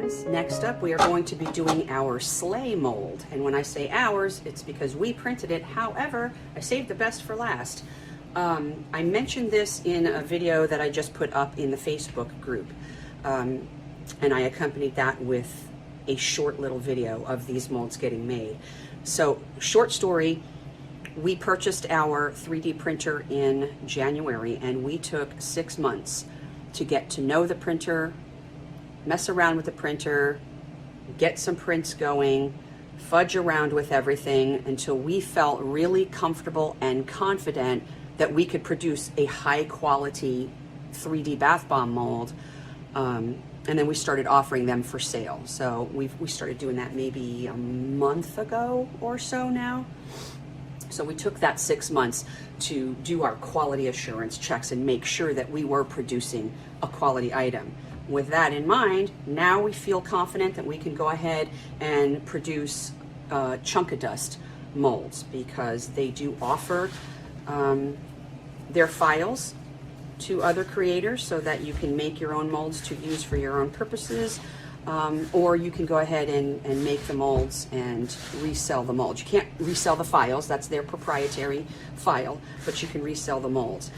friends. Next up, we are going to be doing our Sleigh mold. And when I say ours, it's because we printed it. However, I saved the best for last. I mentioned this in a video that I just put up in the Facebook group. And I accompanied that with a short little video of these molds getting made. So, short story, we purchased our 3D printer in January, and we took 6 months to get to know the printer, mess around with the printer, get some prints going, fudge around with everything until we felt really comfortable and confident that we could produce a high quality 3D bath bomb mold. And then we started offering them for sale. So we started doing that maybe a month ago or so now. So we took that 6 months to do our quality assurance checks and make sure that we were producing a quality item. With that in mind, now we feel confident that we can go ahead and produce Chunk-A-Dust molds, because they do offer their files to other creators so that you can make your own molds to use for your own purposes, or you can go ahead and make the molds and resell the molds. You can't resell the files, that's their proprietary file, but you can resell the molds.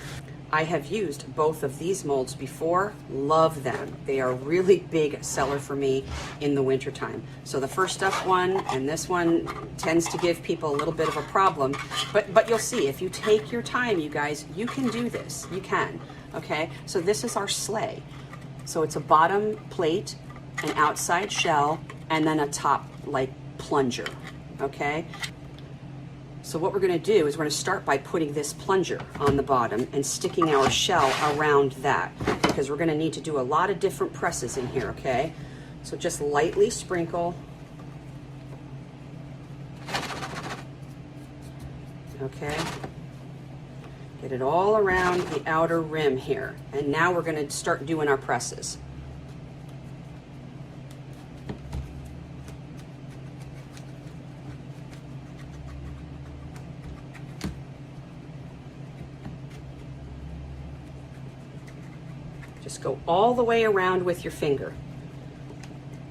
I have used both of these molds before, love them. They are a really big seller for me in the wintertime. So the first up one and this one tends to give people a little bit of a problem, but you'll see, if you take your time, you guys, you can do this, you can, okay? So this is our Sleigh. So it's a bottom plate, an outside shell, and then a top like plunger, okay? So what we're going to do is we're going to start by putting this plunger on the bottom and sticking our shell around that, because we're going to need to do a lot of different presses in here, okay? So just lightly sprinkle. Okay. Get it all around the outer rim here. And now we're going to start doing our presses. Just go all the way around with your finger.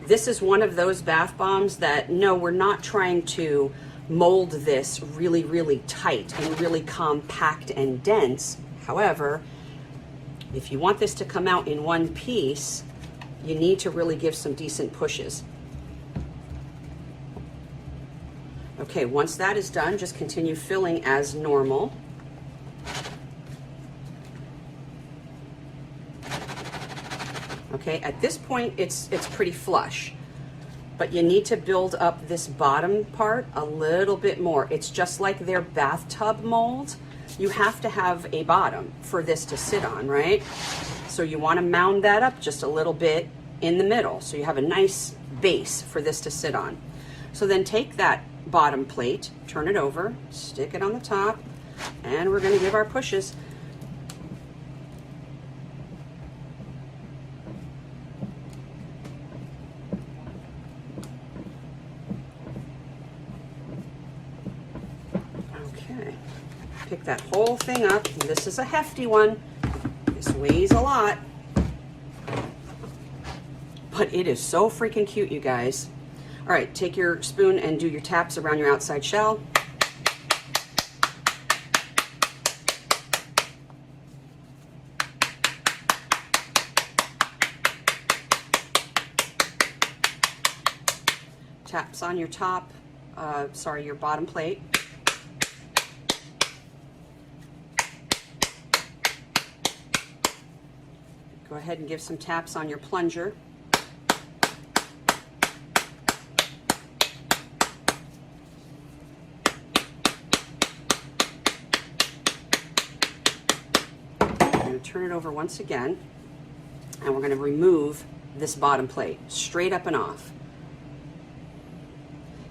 This is one of those bath bombs that, no, we're not trying to mold this really, really tight and really compact and dense. However, if you want this to come out in one piece, you need to really give some decent pushes. Okay, once that is done, just continue filling as normal. Okay, at this point, it's pretty flush, but you need to build up this bottom part a little bit more. It's just like their bathtub mold. You have to have a bottom for this to sit on, right? So you want to mound that up just a little bit in the middle, so you have a nice base for this to sit on. So then take that bottom plate, turn it over, stick it on the top, and we're going to give our pushes. Pick that whole thing up. This is a hefty one. This weighs a lot. But it is so freaking cute, you guys. All right, take your spoon and do your taps around your outside shell. Taps on your top, your bottom plate. Go ahead and give some taps on your plunger. I'm going to turn it over once again, and we're going to remove this bottom plate, straight up and off.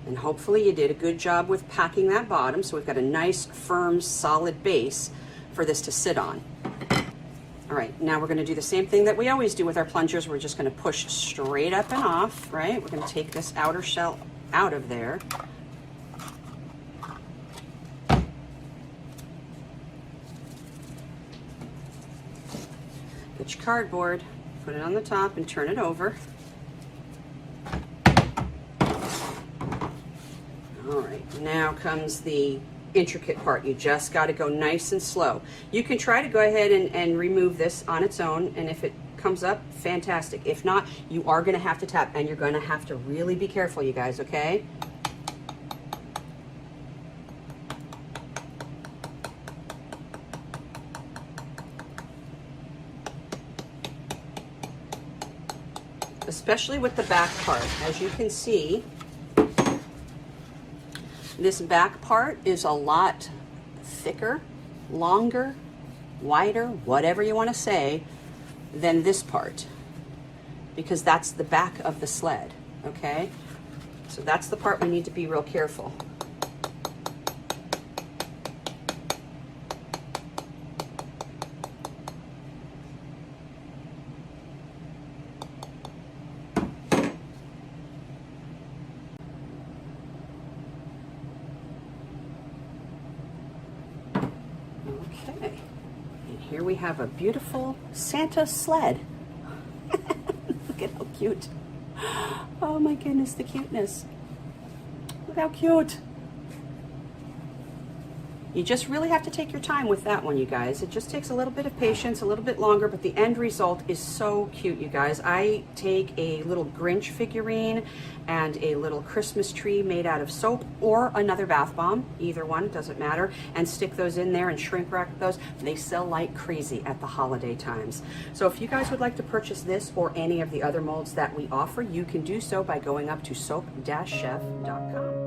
And hopefully you did a good job with packing that bottom, so we've got a nice, firm, solid base for this to sit on. All right, now we're going to do the same thing that we always do with our plungers. We're just going to push straight up and off, right? We're going to take this outer shell out of there. Get your cardboard, put it on the top and turn it over. All right, now comes the intricate part. You just got to go nice and slow. You can try to go ahead and remove this on its own, and if it comes up, fantastic. If not, you are going to have to tap, and you're going to have to really be careful, you guys, okay? Especially with the back part. As you can see, this back part is a lot thicker, longer, wider, whatever you want to say, than this part, because that's the back of the sled, okay? So that's the part we need to be real careful. Okay, and here we have a beautiful Santa sled. Look at how cute. Oh my goodness, the cuteness. Look how cute. You just really have to take your time with that one, you guys. It just takes a little bit of patience, a little bit longer, but the end result is so cute, you guys. I take a little Grinch figurine and a little Christmas tree made out of soap or another bath bomb, either one, doesn't matter, and stick those in there and shrink wrap those. They sell like crazy at the holiday times. So if you guys would like to purchase this or any of the other molds that we offer, you can do so by going up to soap-chef.com.